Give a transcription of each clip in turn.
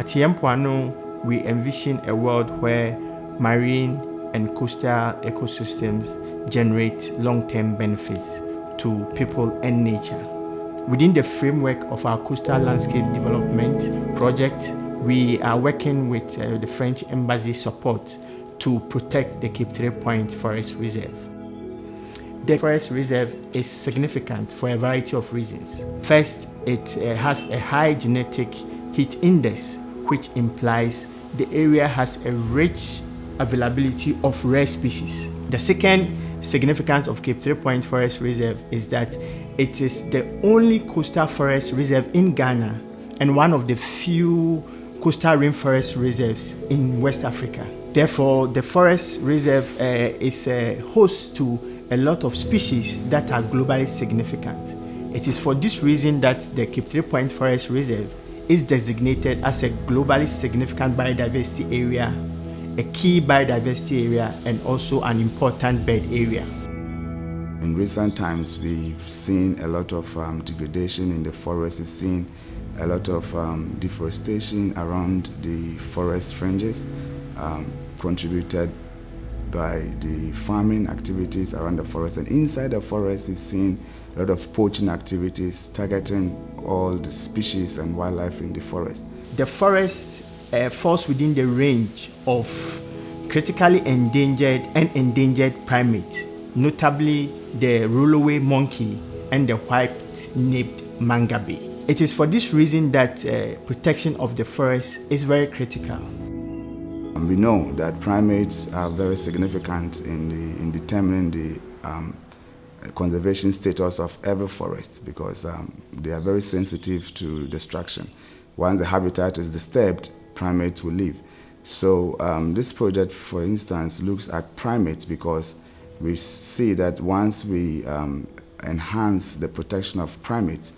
At Hen Mpoano, we envision a world where marine and coastal ecosystems generate long-term benefits to people and nature. Within the framework of our coastal landscape development project, we are working with the French Embassy support to protect the Cape 3 Point Forest Reserve. The forest reserve is significant for a variety of reasons. First, it has a high genetic heat index, which implies the area has a rich availability of rare species. The second significance of Cape 3 Point Forest Reserve is that it is the only coastal forest reserve in Ghana and one of the few coastal rainforest reserves in West Africa. Therefore, the forest reserve is a host to a lot of species that are globally significant. It is for this reason that the Cape 3 Point Forest Reserve is designated as a globally significant biodiversity area, a key biodiversity area, and also an important bird area. In recent times, we've seen a lot of degradation in the forest. We've seen a lot of deforestation around the forest fringes, contributed by the farming activities around the forest. And inside the forest, we've seen a lot of poaching activities targeting all the species and wildlife in the forest. The forest falls within the range of critically endangered and endangered primates, notably the rollaway monkey and the white-napped mangabe. It is for this reason that protection of the forest is very critical. We know that primates are very significant in determining the conservation status of every forest because they are very sensitive to destruction. Once the habitat is disturbed, primates will leave. So this project, for instance, looks at primates because we see that once we enhance the protection of primates,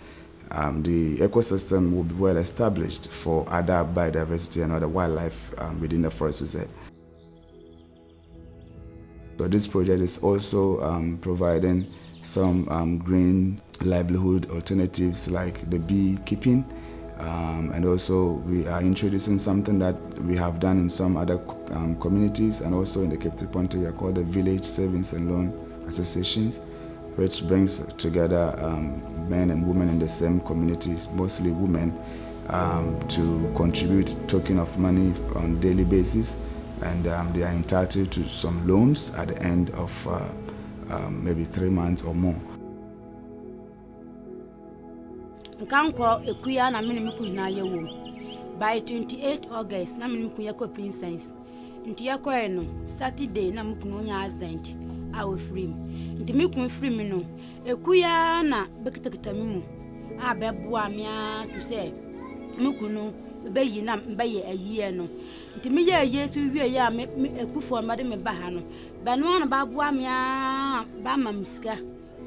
the ecosystem will be well established for other biodiversity and other wildlife within the forest reserve. So this project is also providing some green livelihood alternatives like the beekeeping, and also we are introducing something that we have done in some other communities and also in the Cape 3 Point area called the Village Savings and Loan Associations, which brings together men and women in the same communities, mostly women, to contribute token of money on a daily basis, and they are entitled to some loans at the end of maybe 3 months or more. By 28 August, na minimukuyako Princess. Ntiyako eno Saturday na mukunonya accident. Awe free. Ntimiku free me no. Ekuya na bekitakita mimu. Abebua mia to say. Mukunu beyi na mbeye ayi no. Ntimi ye Yesu wie ya me ekufo made me baha no. Banu na babua mia ba mamska.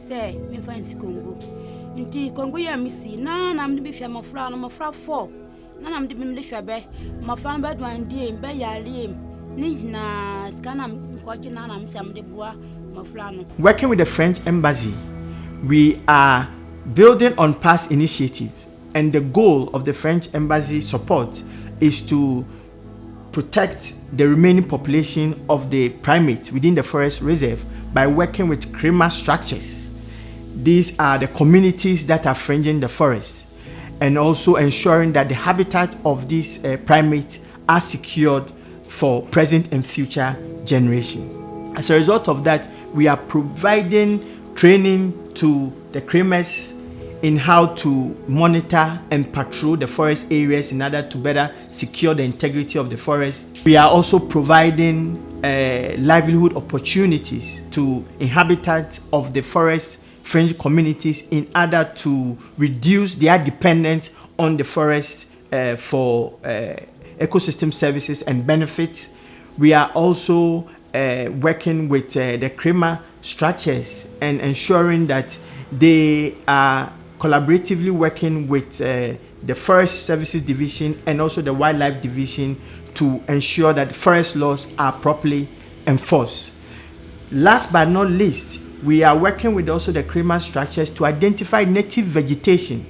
Say me fancy Congo. Nti Congo ya misi na mde befia mafra no mafra 4. Na mde bimde hwebe mafra no bedwan die be yale ni na skana kwaji na msamde bua mafra no. Working with the French Embassy, we are building on past initiatives, and the goal of the French Embassy support is to protect the remaining population of the primates within the forest reserve by working with CRIMA structures. These are the communities that are fringing the forest, and also ensuring that the habitat of these primates are secured for present and future generations. As a result of that, we are providing training to the CRIMAs in how to monitor and patrol the forest areas in order to better secure the integrity of the forest. We are also providing livelihood opportunities to inhabitants of the forest fringe communities in order to reduce their dependence on the forest for ecosystem services and benefits. We are also working with the CRIMA structures and ensuring that they are collaboratively working with the Forest Services Division and also the Wildlife Division to ensure that forest laws are properly enforced. Last but not least, we are working with also the CRIMA structures to identify native vegetation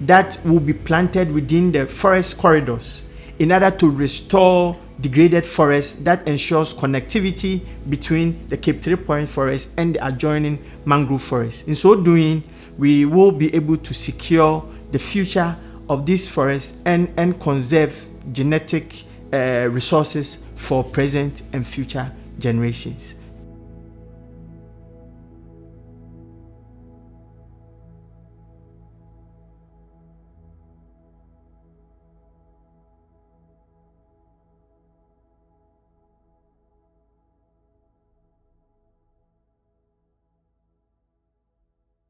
that will be planted within the forest corridors in order to restore degraded forests that ensures connectivity between the Cape 3 Point forest and the adjoining mangrove forest. In so doing, we will be able to secure the future of these forests and conserve genetic resources for present and future generations.